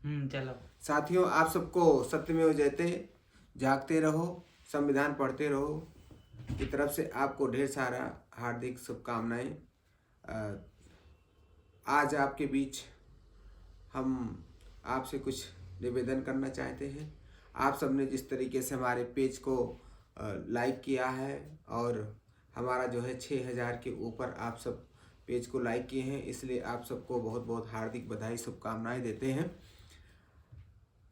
चलो। साथियों, आप सबको सत्यमेव जयते, जागते रहो, संविधान पढ़ते रहो की तरफ से आपको ढेर सारा हार्दिक शुभकामनाएं। आज आपके बीच हम आपसे कुछ निवेदन करना चाहते हैं। आप सबने जिस तरीके से हमारे पेज को लाइक किया है और हमारा जो है 6000 के ऊपर आप सब पेज को लाइक किए हैं, इसलिए आप सबको बहुत बहुत हार्दिक बधाई शुभकामनाएं देते हैं।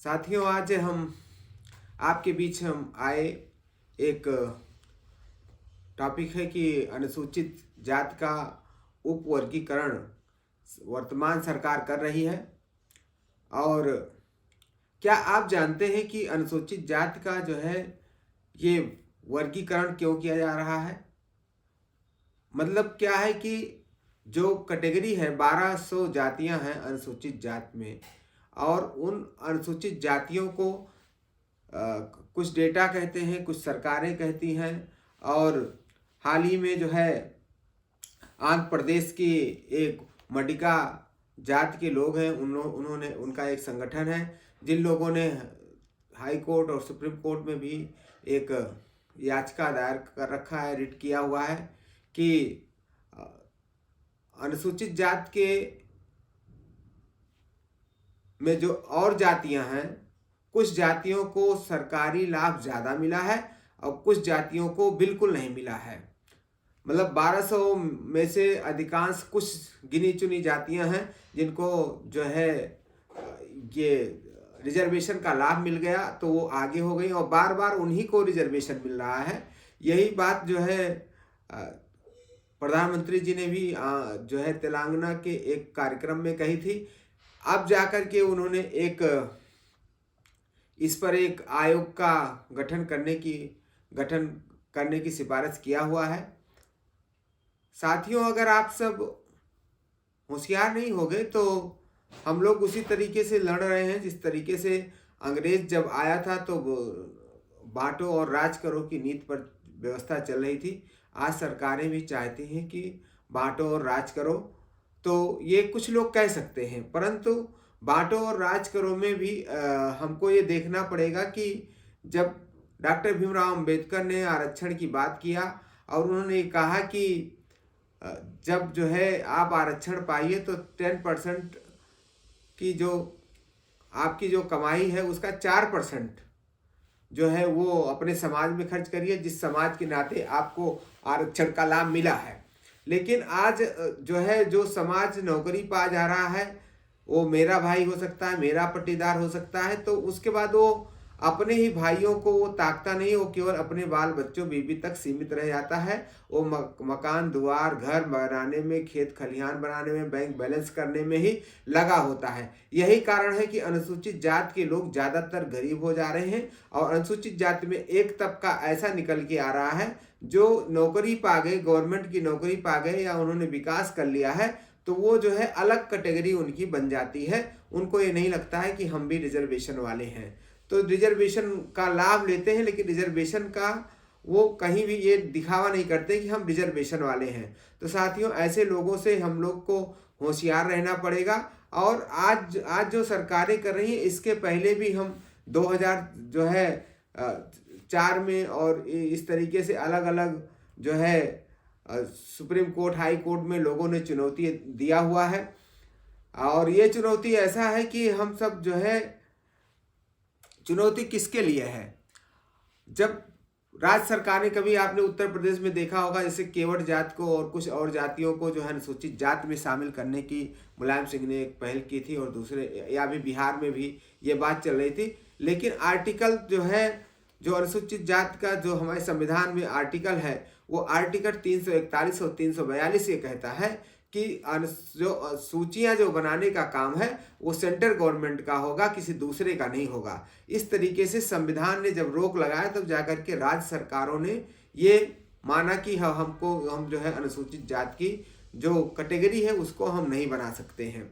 साथियों, आज हम आपके बीच हम आए, एक टॉपिक है कि अनुसूचित जात का उपवर्गीकरण वर्तमान सरकार कर रही है। और क्या आप जानते हैं कि अनुसूचित जात का जो है ये वर्गीकरण क्यों किया जा रहा है? मतलब क्या है कि जो कैटेगरी है, 1200 जातियां हैं अनुसूचित जात में, और उन अनुसूचित जातियों को कुछ डेटा कहते हैं, कुछ सरकारें कहती हैं। और हाल ही में जो है आंध्र प्रदेश की एक मडिका जात के लोग हैं, उन्होंने उनका एक संगठन है, जिन लोगों ने हाई कोर्ट और सुप्रीम कोर्ट में भी एक याचिका दायर कर रखा है, रिट किया हुआ है कि अनुसूचित जात के में जो और जातियां हैं, कुछ जातियों को सरकारी लाभ ज़्यादा मिला है और कुछ जातियों को बिल्कुल नहीं मिला है। मतलब 1200 में से अधिकांश कुछ गिनी चुनी जातियां हैं जिनको जो है ये रिजर्वेशन का लाभ मिल गया, तो वो आगे हो गई और बार बार उन्हीं को रिजर्वेशन मिल रहा है। यही बात जो है प्रधानमंत्री जी ने भी जो है तेलंगाना के एक कार्यक्रम में कही थी। अब जाकर के उन्होंने इस पर एक आयोग का गठन करने की सिफारिश किया हुआ है। साथियों, अगर आप सब होशियार नहीं होंगे तो हम लोग उसी तरीके से लड़ रहे हैं जिस तरीके से अंग्रेज जब आया था तो बांटो और राज करो की नीति पर व्यवस्था चल रही थी। आज सरकारें भी चाहती हैं कि बांटो और राज करो, तो ये कुछ लोग कह सकते हैं, परंतु बांटो और राज करो में भी हमको ये देखना पड़ेगा कि जब डॉक्टर भीमराव अंबेडकर ने आरक्षण की बात किया और उन्होंने कहा कि जब जो है आप आरक्षण पाइए तो 10% की जो आपकी जो कमाई है उसका 4% जो है वो अपने समाज में खर्च करिए, जिस समाज के नाते आपको आरक्षण का लाभ मिला है। लेकिन आज जो है जो समाज नौकरी पा जा रहा है वो मेरा भाई हो सकता है, मेरा पट्टीदार हो सकता है, तो उसके बाद वो अपने ही भाइयों को वो ताकता नहीं, वो केवल अपने बाल बच्चों बीबी तक सीमित रह जाता है। वो मकान दुआर घर बनाने में, खेत खलिहान बनाने में, बैंक बैलेंस करने में ही लगा होता है। यही कारण है कि अनुसूचित जात के लोग ज़्यादातर गरीब हो जा रहे हैं और अनुसूचित जाति में एक तबका ऐसा निकल के आ रहा है जो नौकरी पा गए, गवर्नमेंट की नौकरी पा गए या उन्होंने विकास कर लिया है, तो वो जो है अलग कैटेगरी उनकी बन जाती है। उनको ये नहीं लगता है कि हम भी रिजर्वेशन वाले हैं, तो रिजर्वेशन का लाभ लेते हैं, लेकिन रिजर्वेशन का वो कहीं भी ये दिखावा नहीं करते कि हम रिजर्वेशन वाले हैं। तो साथियों, ऐसे लोगों से हम लोग को होशियार रहना पड़ेगा। और आज जो सरकारें कर रही हैं, इसके पहले भी हम 2000 जो है 4 में और इस तरीके से अलग अलग जो है सुप्रीम कोर्ट, हाई कोर्ट में लोगों ने चुनौती दिया हुआ है। और ये चुनौती ऐसा है कि हम सब जो है, चुनौती किसके लिए है? जब राज्य सरकार ने, कभी आपने उत्तर प्रदेश में देखा होगा जैसे केवट जात को और कुछ और जातियों को जो है अनुसूचित जात में शामिल करने की मुलायम सिंह ने एक पहल की थी, और दूसरे या भी बिहार में भी ये बात चल रही थी। लेकिन आर्टिकल जो है, जो अनुसूचित जात का जो हमारे संविधान में आर्टिकल है, वो आर्टिकल 341 और 342 ये कहता है कि जो सूचियां जो बनाने का काम है वो सेंट्रल गवर्नमेंट का होगा, किसी दूसरे का नहीं होगा। इस तरीके से संविधान ने जब रोक लगाया तब जाकर के राज्य सरकारों ने ये माना कि हम जो है अनुसूचित जात की जो कैटेगरी है उसको हम नहीं बना सकते हैं।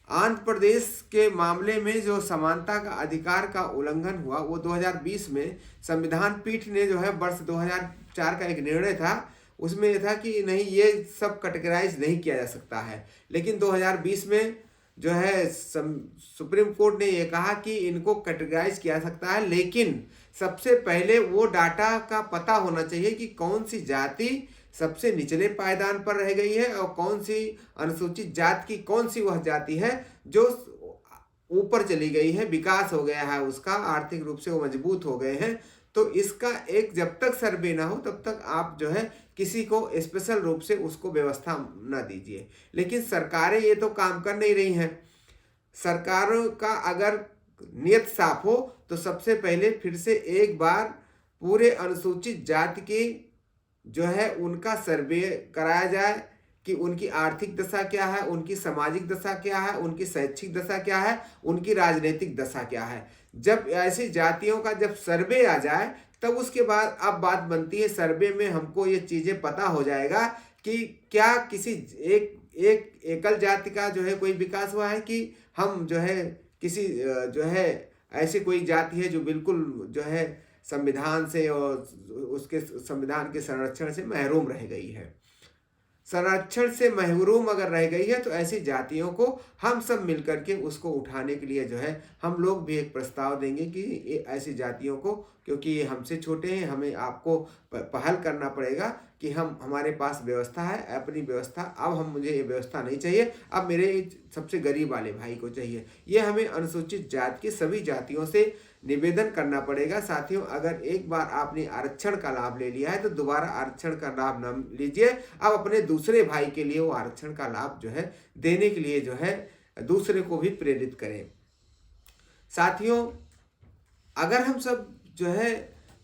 आंध्र प्रदेश के मामले में जो समानता का अधिकार का उल्लंघन हुआ वो 2020 में संविधान पीठ ने जो है वर्ष 2004 का एक निर्णय था, उसमें यह था कि नहीं, ये सब कैटेगराइज नहीं किया जा सकता है। लेकिन 2020 में जो है सुप्रीम कोर्ट ने ये कहा कि इनको कैटेगराइज किया सकता है, लेकिन सबसे पहले वो डाटा का पता होना चाहिए कि कौन सी जाति सबसे निचले पायदान पर रह गई है और कौन सी अनुसूचित जाति की कौन सी वह जाति है जो ऊपर चली गई है, विकास हो गया है उसका, आर्थिक रूप से वो मजबूत हो गए हैं। तो इसका एक जब तक सर्वे ना हो तब तक आप जो है किसी को स्पेशल रूप से उसको व्यवस्था ना दीजिए। लेकिन सरकारें ये तो काम कर नहीं रही हैं। सरकारों का अगर नियत साफ हो तो सबसे पहले फिर से एक बार पूरे अनुसूचित जाति की जो है उनका सर्वे कराया जाए कि उनकी आर्थिक दशा क्या है, उनकी सामाजिक दशा क्या है, उनकी शैक्षिक दशा क्या है, उनकी राजनीतिक दशा क्या है। जब ऐसी जातियों का जब सर्वे आ जाए तब उसके बाद अब बात बनती है, सर्वे में हमको ये चीज़ें पता हो जाएगा कि क्या किसी एक एकल जाति का जो है कोई विकास हुआ है कि हम जो है किसी जो है ऐसी कोई जाति है जो बिल्कुल जो है संविधान से और उसके संविधान के संरक्षण से महरूम रह गई है। संरक्षण से महरूम अगर रह गई है तो ऐसी जातियों को हम सब मिलकर के उसको उठाने के लिए जो है हम लोग भी एक प्रस्ताव देंगे कि ऐसी जातियों को, क्योंकि ये हमसे छोटे हैं, हमें आपको पहल करना पड़ेगा कि हमारे पास व्यवस्था है, अपनी व्यवस्था, अब मुझे ये व्यवस्था नहीं चाहिए, अब मेरे सबसे गरीब वाले भाई को चाहिए। ये हमें अनुसूचित जाति की सभी जातियों से निवेदन करना पड़ेगा। साथियों, अगर एक बार आपने आरक्षण का लाभ ले लिया है तो दोबारा आरक्षण का लाभ न लीजिए। अब अपने दूसरे भाई के लिए वो आरक्षण का लाभ जो है देने के लिए जो है दूसरे को भी प्रेरित करें। साथियों, अगर हम सब जो है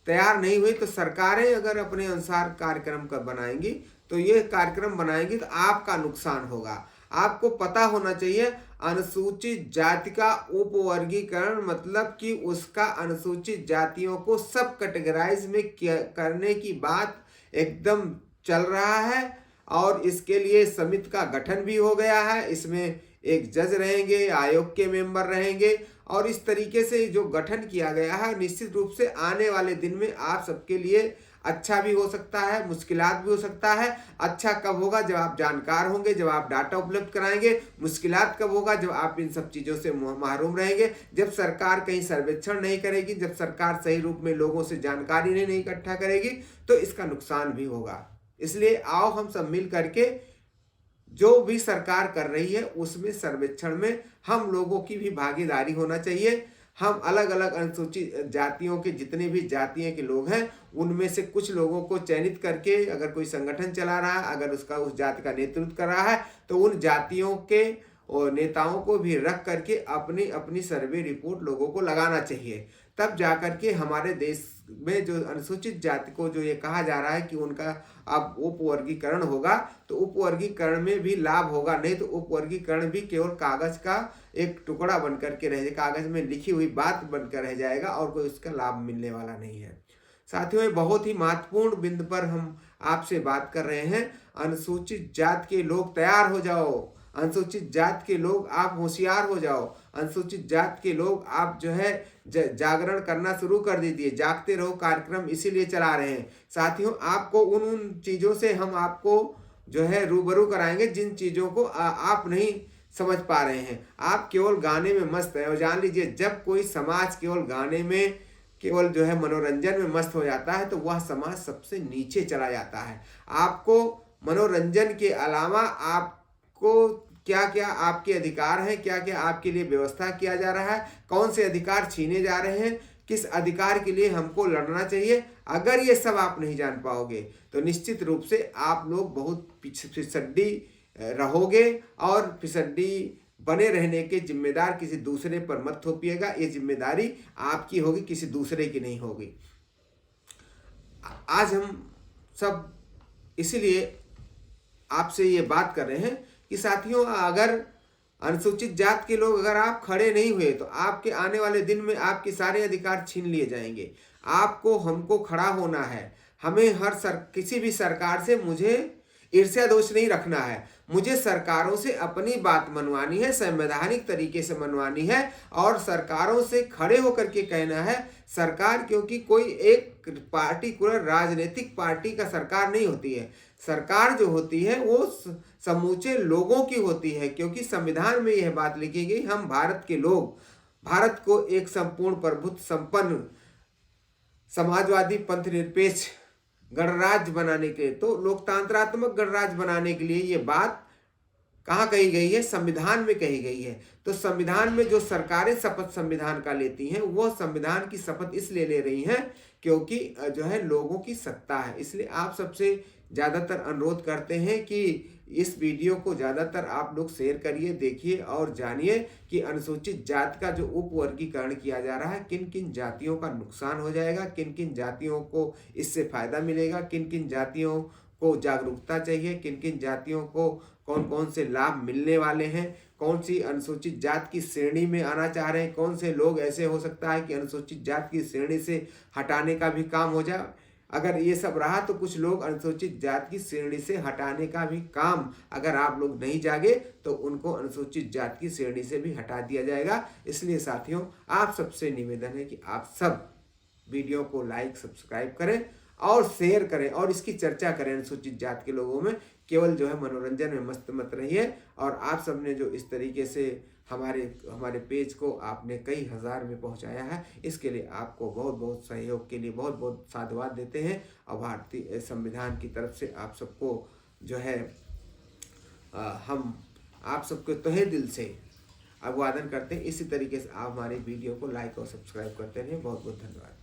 तैयार नहीं हुए तो सरकारें अगर अपने अनुसार कार्यक्रम का बनाएंगी तो ये कार्यक्रम बनाएंगी तो आपका नुकसान होगा। आपको पता होना चाहिए अनुसूचित जाति का उपवर्गीकरण मतलब कि उसका अनुसूचित जातियों को सब कैटेगराइज में करने की बात एकदम चल रहा है और इसके लिए समिति का गठन भी हो गया है। इसमें एक जज रहेंगे, आयोग के मेंबर रहेंगे और इस तरीके से जो गठन किया गया है निश्चित रूप से आने वाले दिन में आप सबके लिए अच्छा भी हो सकता है, मुश्किलात भी हो सकता है। अच्छा कब होगा? जब आप जानकार होंगे, जब आप डाटा उपलब्ध कराएंगे। मुश्किलात कब होगा? जब आप इन सब चीज़ों से महरूम रहेंगे, जब सरकार कहीं सर्वेक्षण नहीं करेगी, जब सरकार सही रूप में लोगों से जानकारी नहीं इकट्ठा करेगी तो इसका नुकसान भी होगा। इसलिए आओ हम सब मिल करके जो भी सरकार कर रही है उसमें सर्वेक्षण में हम लोगों की भी भागीदारी होना चाहिए। हम अलग अलग अनुसूचित जातियों के जितने भी जातियों के लोग हैं उनमें से कुछ लोगों को चयनित करके, अगर कोई संगठन चला रहा है, अगर उसका उस जाति का नेतृत्व कर रहा है तो उन जातियों के और नेताओं को भी रख करके अपनी अपनी सर्वे रिपोर्ट लोगों को लगाना चाहिए। तब जाकर के हमारे देश में जो अनुसूचित जाति को जो ये कहा जा रहा है कि उनका अब उपवर्गीकरण होगा तो उपवर्गीकरण में भी लाभ होगा, नहीं तो उपवर्गीकरण भी केवल कागज का एक टुकड़ा बनकर के रह जाएगा, कागज में लिखी हुई बात बनकर रह जाएगा और कोई उसका लाभ मिलने वाला नहीं है। साथियों, ये बहुत ही महत्वपूर्ण बिंदु पर हम आपसे बात कर रहे हैं। अनुसूचित जाति के लोग तैयार हो जाओ, अनुसूचित जाति के लोग आप होशियार हो जाओ, अनुसूचित जाति के लोग आप जो है जागरण करना शुरू कर दीजिए। जागते रहो कार्यक्रम इसीलिए चला रहे हैं। साथियों, आपको उन चीज़ों से हम आपको जो है रूबरू कराएंगे जिन चीज़ों को आप नहीं समझ पा रहे हैं। आप केवल गाने में मस्त है और जान लीजिए जब कोई समाज केवल गाने में, केवल जो है मनोरंजन में मस्त हो जाता है तो वह समाज सबसे नीचे चला जाता है। आपको मनोरंजन के अलावा आपको क्या क्या आपके अधिकार हैं, क्या क्या आपके लिए व्यवस्था किया जा रहा है, कौन से अधिकार छीने जा रहे हैं, किस अधिकार के लिए हमको लड़ना चाहिए, अगर ये सब आप नहीं जान पाओगे तो निश्चित रूप से आप लोग बहुत फिसड्डी रहोगे और फिसड्डी बने रहने के जिम्मेदार किसी दूसरे पर मत थोपिएगा। ये जिम्मेदारी आपकी होगी, किसी दूसरे की नहीं होगी। आज हम सब इसीलिए आपसे ये बात कर रहे हैं कि साथियों, अगर अनुसूचित जाति के लोग अगर आप खड़े नहीं हुए तो आपके आने वाले दिन में आपके सारे अधिकार छीन लिए जाएंगे। आपको हमको खड़ा होना है। हमें किसी भी सरकार से मुझे ईर्ष्या दोष नहीं रखना है। मुझे सरकारों से अपनी बात मनवानी है, संवैधानिक तरीके से मनवानी है और सरकारों से खड़े होकर के कहना है। सरकार क्योंकि कोई एक पार्टिकुलर राजनीतिक पार्टी का सरकार नहीं होती है। सरकार जो होती है वो समूचे लोगों की होती है, क्योंकि संविधान में यह बात लिखी गई, हम भारत के लोग भारत को एक संपूर्ण प्रभुत्व संपन्न समाजवादी पंथ निरपेक्ष गणराज्य बनाने के लिए, तो लोकतंत्रात्मक गणराज्य बनाने के लिए ये बात कहाँ कही गई है? संविधान में कही गई है। तो संविधान में जो सरकारें शपथ संविधान का लेती हैं, वो संविधान की शपथ इसलिए ले रही हैं क्योंकि जो है लोगों की सत्ता है। इसलिए आप सबसे ज़्यादातर अनुरोध करते हैं कि इस वीडियो को ज़्यादातर आप लोग शेयर करिए, देखिए और जानिए कि अनुसूचित जाति का जो उपवर्गीकरण किया जा रहा है, किन किन जातियों का नुकसान हो जाएगा, किन किन जातियों को इससे फायदा मिलेगा, किन किन जातियों को जागरूकता चाहिए, किन किन जातियों को कौन कौन से लाभ मिलने वाले हैं, कौन सी अनुसूचित जाति की श्रेणी में आना चाह रहे हैं, कौन से लोग ऐसे हो सकता है कि अनुसूचित जाति की श्रेणी से हटाने का भी काम हो जाए। अगर ये सब रहा तो कुछ लोग अनुसूचित जाति की श्रेणी से हटाने का भी काम, अगर आप लोग नहीं जागे तो उनको अनुसूचित जाति की श्रेणी से भी हटा दिया जाएगा। इसलिए साथियों, आप सबसे निवेदन है कि आप सब वीडियो को लाइक सब्सक्राइब करें और शेयर करें और इसकी चर्चा करें अनुसूचित जाति के लोगों में। केवल जो है मनोरंजन में मस्त मत रहिए। और आप सबने जो इस तरीके से हमारे पेज को आपने कई हज़ार में पहुंचाया है, इसके लिए आपको बहुत बहुत सहयोग के लिए बहुत बहुत साधुवाद देते हैं। और भारतीय संविधान की तरफ से आप सबको जो है हम आप सबको तहे दिल से अभिवादन करते हैं। इसी तरीके से आप हमारे वीडियो को लाइक और सब्सक्राइब करते रहिए। बहुत बहुत धन्यवाद।